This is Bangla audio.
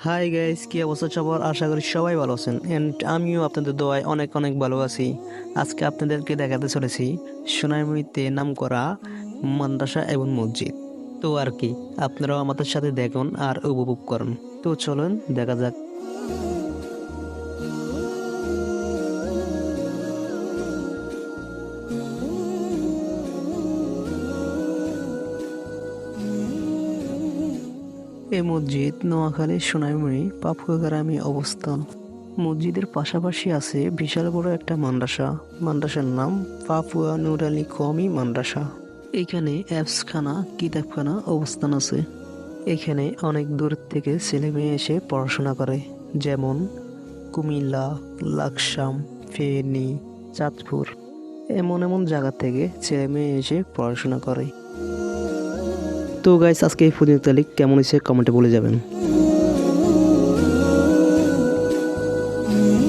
হাই গাইস, কি অবস্থা সবার? আশা করি সবাই ভালো আছেন এন্ড আমিও আপনাদের দোয়ায় অনেক অনেক ভালো আছি। আজকে আপনাদেরকে দেখাতে চলেছি সোনারমুড়িতে নামকরা মাদ্রাসা এবং মসজিদ। তো আর কি, আপনারাও আমাদের সাথে দেখুন আর উপভোগ করুন। তো চলুন দেখা যাক। এই মসজিদ নোয়াখালীর সোনারমুড়ি পাপুয়া গ্রামে অবস্থান। মসজিদের পাশাপাশি আছে বিশাল বড় একটা মাদ্রাসা। মাদ্রাসার নাম পাপুয়া নুর আলী কওমি মাদ্রাসা। এখানে অ্যাপসখানা কিতাবখানা অবস্থান আছে। এখানে অনেক দূর থেকে ছেলে মেয়ে এসে পড়াশোনা করে, যেমন কুমিল্লা, লাকসাম, ফেনী, চাঁদপুর, এমন এমন জায়গা থেকে ছেলে মেয়ে এসে পড়াশোনা করে। তো গাইস, আজকে এই পর্যন্ত কেমন হয়েছে কমেন্টে বলে যাবেন।